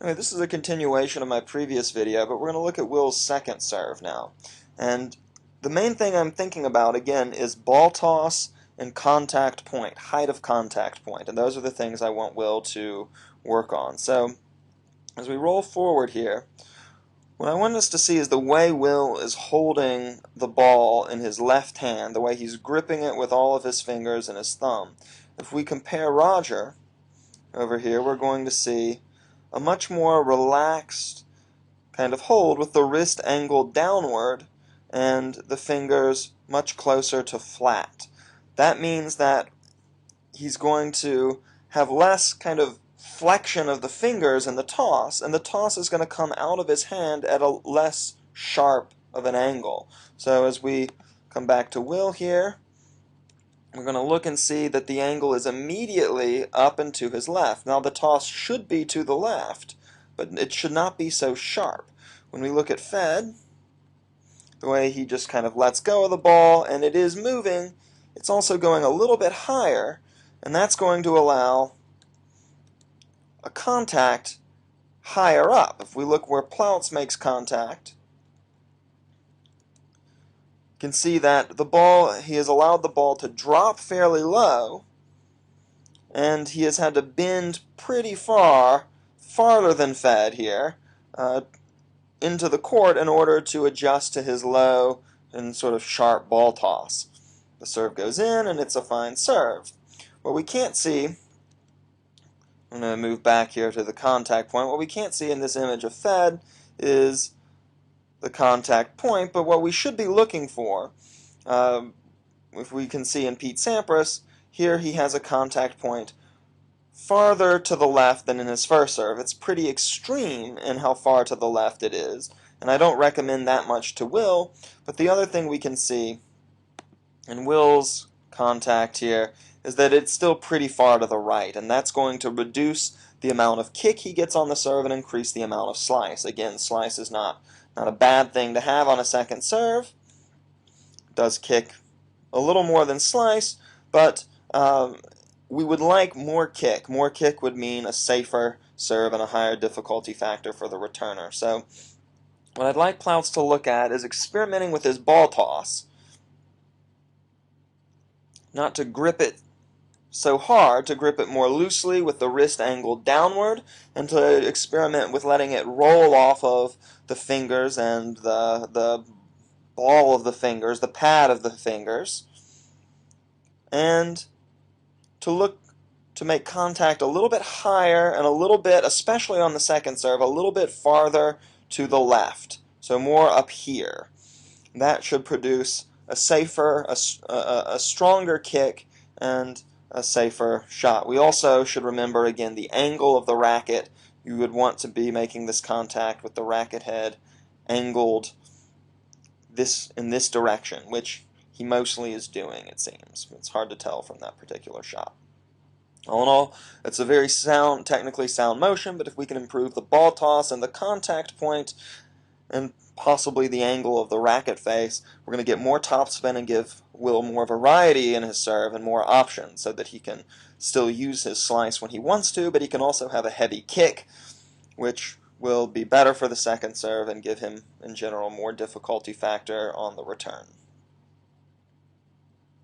Okay, this is a continuation of my previous video, but we're going to look at Will's second serve now. And the main thing I'm thinking about, again, is ball toss and contact point, height of contact point. And those are the things I want Will to work on. So, as we roll forward here, what I want us to see is the way Will is holding the ball in his left hand, the way he's gripping it with all of his fingers and his thumb. If we compare Roger over here, we're going to see a much more relaxed kind of hold with the wrist angled downward and the fingers much closer to flat. That means that he's going to have less kind of flexion of the fingers in the toss, and the toss is going to come out of his hand at a less sharp of an angle. So as we come back to Will here, we're going to look and see that the angle is immediately up and to his left. Now the toss should be to the left, but it should not be so sharp. When we look at Fed, the way he just kind of lets go of the ball and it is moving, it's also going a little bit higher, and that's going to allow a contact higher up. If we look where Plautz makes contact, you can see that the ball, he has allowed the ball to drop fairly low, and he has had to bend pretty far, farther than Fed here, into the court in order to adjust to his low and sort of sharp ball toss. The serve goes in, and it's a fine serve. What we can't see, I'm going to move back here to the contact point, what we can't see in this image of Fed is the contact point, but what we should be looking for, if we can see in Pete Sampras, here he has a contact point farther to the left than in his first serve. It's pretty extreme in how far to the left it is, and I don't recommend that much to Will, but the other thing we can see in Will's contact here is that it's still pretty far to the right, and that's going to reduce the amount of kick he gets on the serve and increase the amount of slice. Again, slice is not a bad thing to have on a second serve. It does kick a little more than slice, but we would like more kick. More kick would mean a safer serve and a higher difficulty factor for the returner. So what I'd like Plautz to look at is experimenting with his ball toss. Not to grip it so hard, to grip it more loosely with the wrist angled downward, and to experiment with letting it roll off of the fingers and the ball of the fingers, the pad of the fingers, and to look to make contact a little bit higher and a little bit, especially on the second serve, a little bit farther to the left, so more up here. That should produce a safer, a stronger kick and a safer shot. We also should remember, again, the angle of the racket. You would want to be making this contact with the racket head angled in this direction, which he mostly is doing, it seems. It's hard to tell from that particular shot. All in all, it's a very sound, technically sound motion, but if we can improve the ball toss and the contact point and possibly the angle of the racket face, we're going to get more topspin and give Will more variety in his serve and more options so that he can still use his slice when he wants to, but he can also have a heavy kick, which will be better for the second serve and give him, in general, more difficulty factor on the return.